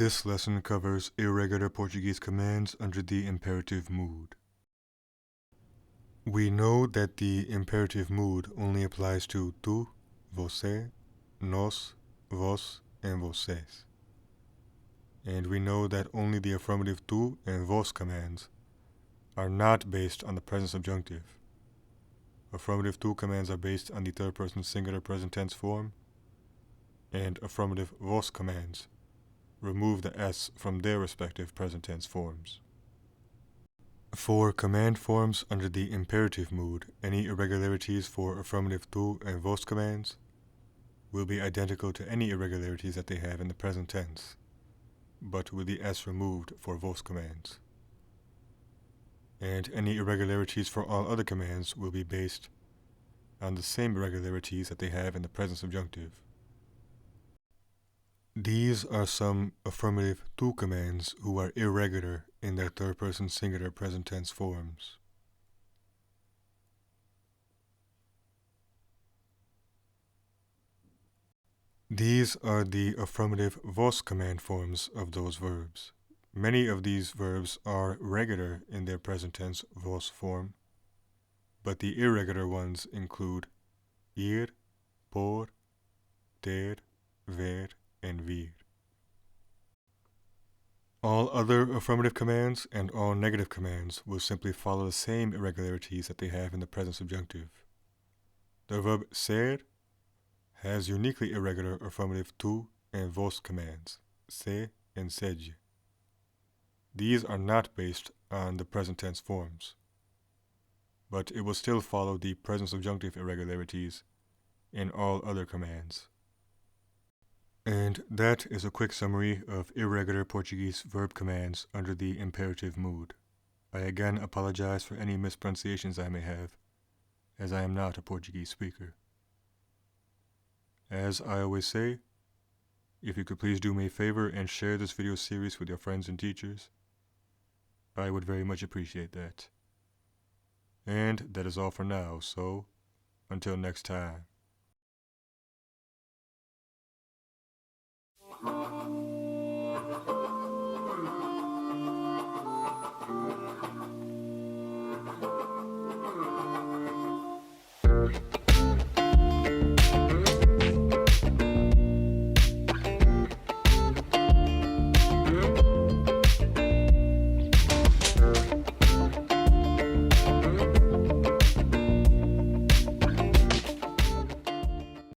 This lesson covers irregular Portuguese commands under the imperative mood. We know that the imperative mood only applies to tu, você, nós, vós, and vocês. And we know that only the affirmative tu and vós commands are not based on the present subjunctive. Affirmative tu commands are based on the third person singular present tense form, and affirmative vós commands remove the s from their respective present tense forms. For command forms under the imperative mood, any irregularities for affirmative tu and vós commands will be identical to any irregularities that they have in the present tense, but with the s removed for vós commands. And any irregularities for all other commands will be based on the same irregularities that they have in the present subjunctive. These are some affirmative tu commands who are irregular in their third-person singular present tense forms. These are the affirmative vós command forms of those verbs. Many of these verbs are regular in their present tense vós form, but the irregular ones include ir, por, ter, ver, and vir. All other affirmative commands and all negative commands will simply follow the same irregularities that they have in the present subjunctive. The verb ser has uniquely irregular affirmative tu and vós commands, se and sede. These are not based on the present tense forms, but it will still follow the present subjunctive irregularities in all other commands. And that is a quick summary of irregular Portuguese verb commands under the imperative mood. I again apologize for any mispronunciations I may have, as I am not a Portuguese speaker. As I always say, if you could please do me a favor and share this video series with your friends and teachers, I would very much appreciate that. And that is all for now, so until next time.